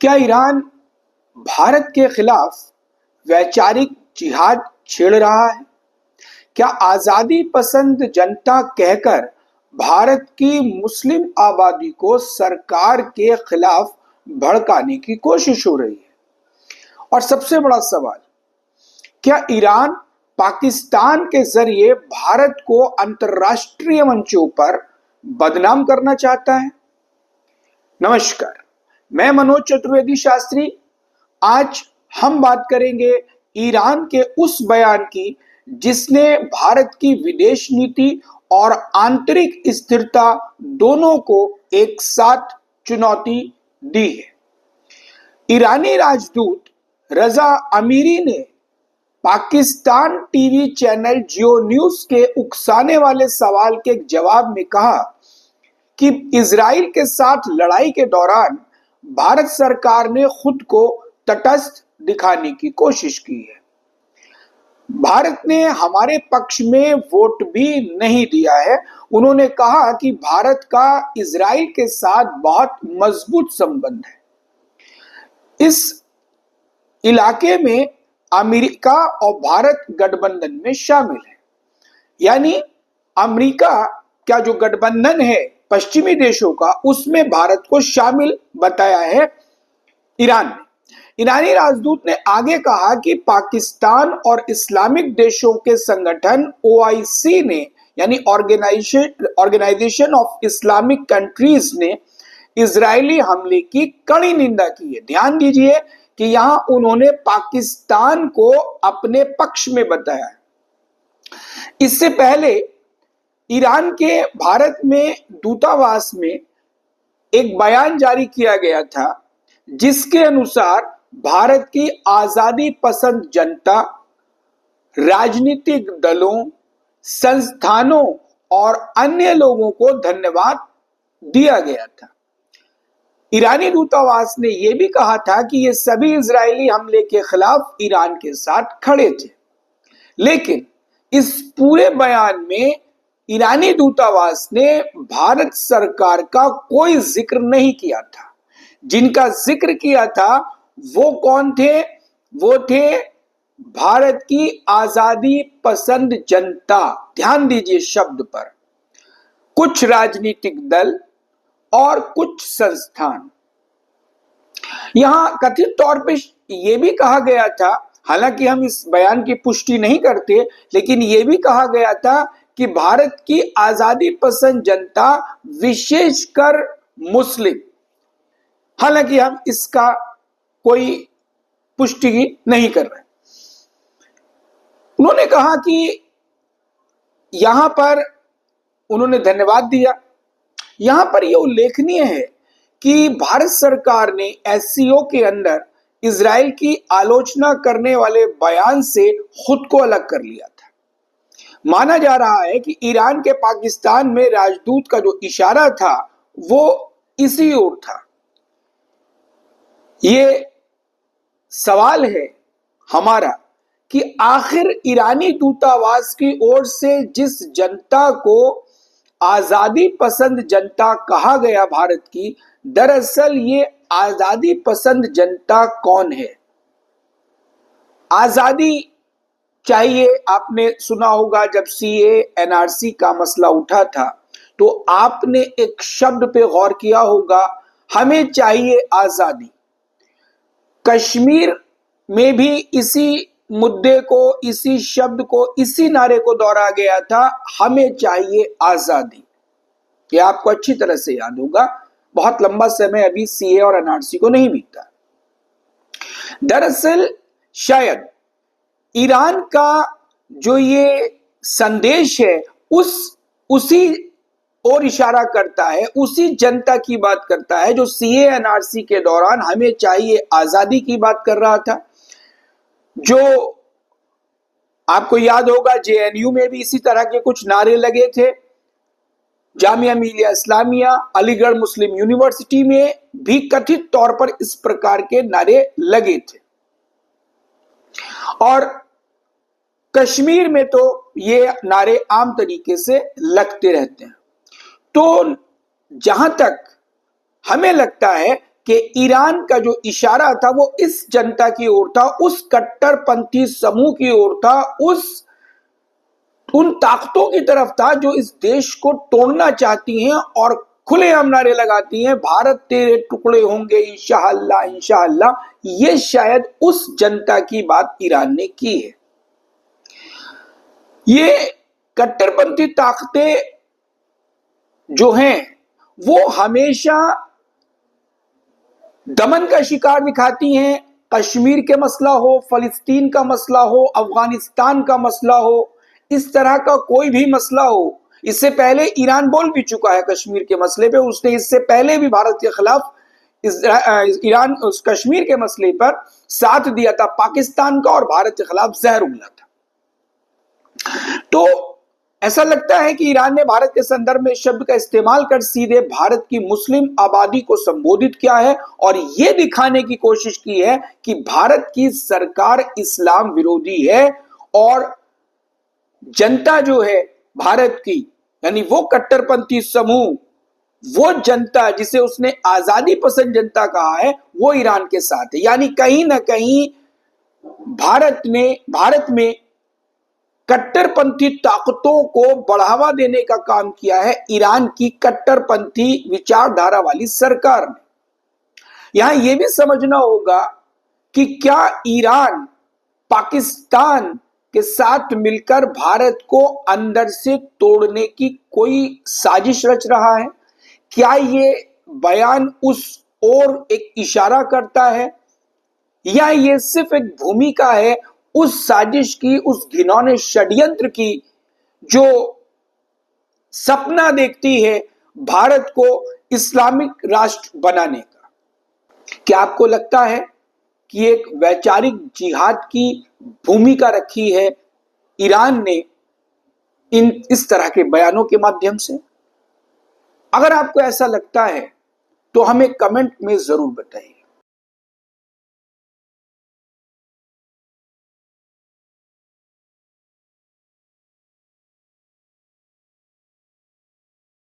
क्या ईरान भारत के खिलाफ वैचारिक जिहाद छेड़ रहा है? क्या आजादी पसंद जनता कहकर भारत की मुस्लिम आबादी को सरकार के खिलाफ भड़काने की कोशिश हो रही है? और सबसे बड़ा सवाल, क्या ईरान पाकिस्तान के जरिए भारत को अंतर्राष्ट्रीय मंचों पर बदनाम करना चाहता है? नमस्कार, मैं मनोज चतुर्वेदी शास्त्री। आज हम बात करेंगे ईरान के उस बयान की जिसने भारत की विदेश नीति और आंतरिक स्थिरता दोनों को एक साथ चुनौती दी है। ईरानी राजदूत रजा अमीरी ने पाकिस्तान टीवी चैनल जियो न्यूज के उकसाने वाले सवाल के जवाब में कहा कि इजराइल के साथ लड़ाई के दौरान भारत सरकार ने खुद को तटस्थ दिखाने की कोशिश की है। भारत ने हमारे पक्ष में वोट भी नहीं दिया है। उन्होंने कहा कि भारत का इजराइल के साथ बहुत मजबूत संबंध है। इस इलाके में अमेरिका और भारत गठबंधन में शामिल है, यानी अमेरिका का जो गठबंधन है पश्चिमी देशों का, उसमें भारत को शामिल बताया है ईरान ने। ईरानी राजदूत ने आगे कहा कि पाकिस्तान और इस्लामिक देशों के संगठन ओआईसी ने, यानी ऑर्गेनाइजेशन ऑफ इस्लामिक कंट्रीज ने इजरायली हमले की कड़ी निंदा की है। ध्यान दीजिए कि यहां उन्होंने पाकिस्तान को अपने पक्ष में बताया है। इससे पहले ईरान के भारत में दूतावास में एक बयान जारी किया गया था जिसके अनुसार भारत की आजादी पसंद जनता, राजनीतिक दलों, संस्थानों और अन्य लोगों को धन्यवाद दिया गया था। ईरानी दूतावास ने यह भी कहा था कि ये सभी इजरायली हमले के खिलाफ ईरान के साथ खड़े थे, लेकिन इस पूरे बयान में ईरानी दूतावास ने भारत सरकार का कोई जिक्र नहीं किया था। जिनका जिक्र किया था वो कौन थे? वो थे भारत की आजादी पसंद जनता। ध्यान दीजिए शब्द पर। कुछ राजनीतिक दल और कुछ संस्थान। यहां कथित तौर पे यह भी कहा गया था, हालांकि हम इस बयान की पुष्टि नहीं करते, लेकिन यह भी कहा गया था कि भारत की आजादी पसंद जनता, विशेषकर मुस्लिम। हालांकि हम इसका कोई पुष्टि नहीं कर रहे। उन्होंने कहा कि यहां पर उन्होंने धन्यवाद दिया। यहां पर यह उल्लेखनीय है कि भारत सरकार ने एससीओ के अंदर इजराइल की आलोचना करने वाले बयान से खुद को अलग कर लिया था। माना जा रहा है कि ईरान के पाकिस्तान में राजदूत का जो इशारा था वो इसी ओर था। ये सवाल है हमारा कि आखिर ईरानी दूतावास की ओर से जिस जनता को आजादी पसंद जनता कहा गया भारत की, दरअसल ये आजादी पसंद जनता कौन है? आजादी चाहिए, आपने सुना होगा जब सीए एनआरसी का मसला उठा था तो आपने एक शब्द पे गौर किया होगा, हमें चाहिए आजादी। कश्मीर में भी इसी मुद्दे को, इसी शब्द को, इसी नारे को दोहराया गया था, हमें चाहिए आजादी। ये आपको अच्छी तरह से याद होगा। बहुत लंबा समय अभी सीए और एनआरसी को नहीं बीता। दरअसल शायद ईरान का जो ये संदेश है उसी और इशारा करता है, उसी जनता की बात करता है जो सीए एनआरसी के दौरान हमें चाहिए आजादी की बात कर रहा था। जो आपको याद होगा जेएनयू में भी इसी तरह के कुछ नारे लगे थे। जामिया मिलिया इस्लामिया, अलीगढ़ मुस्लिम यूनिवर्सिटी में भी कथित तौर पर इस प्रकार के नारे लगे थे। और कश्मीर में तो ये नारे आम तरीके से लगते रहते हैं। तो जहां तक हमें लगता है कि ईरान का जो इशारा था वो इस जनता की ओर था, उस कट्टरपंथी समूह की ओर था, उन ताकतों की तरफ था जो इस देश को तोड़ना चाहती हैं और खुलेआम नारे लगाती हैं, भारत तेरे टुकड़े होंगे इंशाअल्लाह इंशाअल्लाह। ये शायद उस जनता की बात ईरान ने की है। ये कट्टरपंथी ताकतें जो हैं वो हमेशा दमन का शिकार दिखाती हैं। कश्मीर के मसला हो, फलस्तीन का मसला हो, अफगानिस्तान का मसला हो, इस तरह का कोई भी मसला हो, इससे पहले ईरान बोल भी चुका है कश्मीर के मसले पे। उसने इससे पहले भी भारत के खिलाफ ईरान उस कश्मीर के मसले पर साथ दिया था पाकिस्तान का और भारत के खिलाफ जहर उगला था। तो ऐसा लगता है कि ईरान ने भारत के संदर्भ में शब्द का इस्तेमाल कर सीधे भारत की मुस्लिम आबादी को संबोधित किया है और यह दिखाने की कोशिश की है कि भारत की सरकार इस्लाम विरोधी है और जनता जो है भारत की, यानी वो कट्टरपंथी समूह, वो जनता जिसे उसने आजादी पसंद जनता कहा है, वो ईरान के साथ है। यानी कहीं ना कहीं भारत में कट्टरपंथी ताकतों को बढ़ावा देने का काम किया है ईरान की कट्टरपंथी विचारधारा वाली सरकार ने। यहां यह भी समझना होगा कि क्या ईरान पाकिस्तान के साथ मिलकर भारत को अंदर से तोड़ने की कोई साजिश रच रहा है? क्या ये बयान उस ओर एक इशारा करता है या ये सिर्फ एक भूमिका है उस साजिश की, उस घिनौने षड्यंत्र की जो सपना देखती है भारत को इस्लामिक राष्ट्र बनाने का? क्या आपको लगता है कि एक वैचारिक जिहाद की भूमिका रखी है ईरान ने इस तरह के बयानों के माध्यम से? अगर आपको ऐसा लगता है तो हमें कमेंट में जरूर बताइए।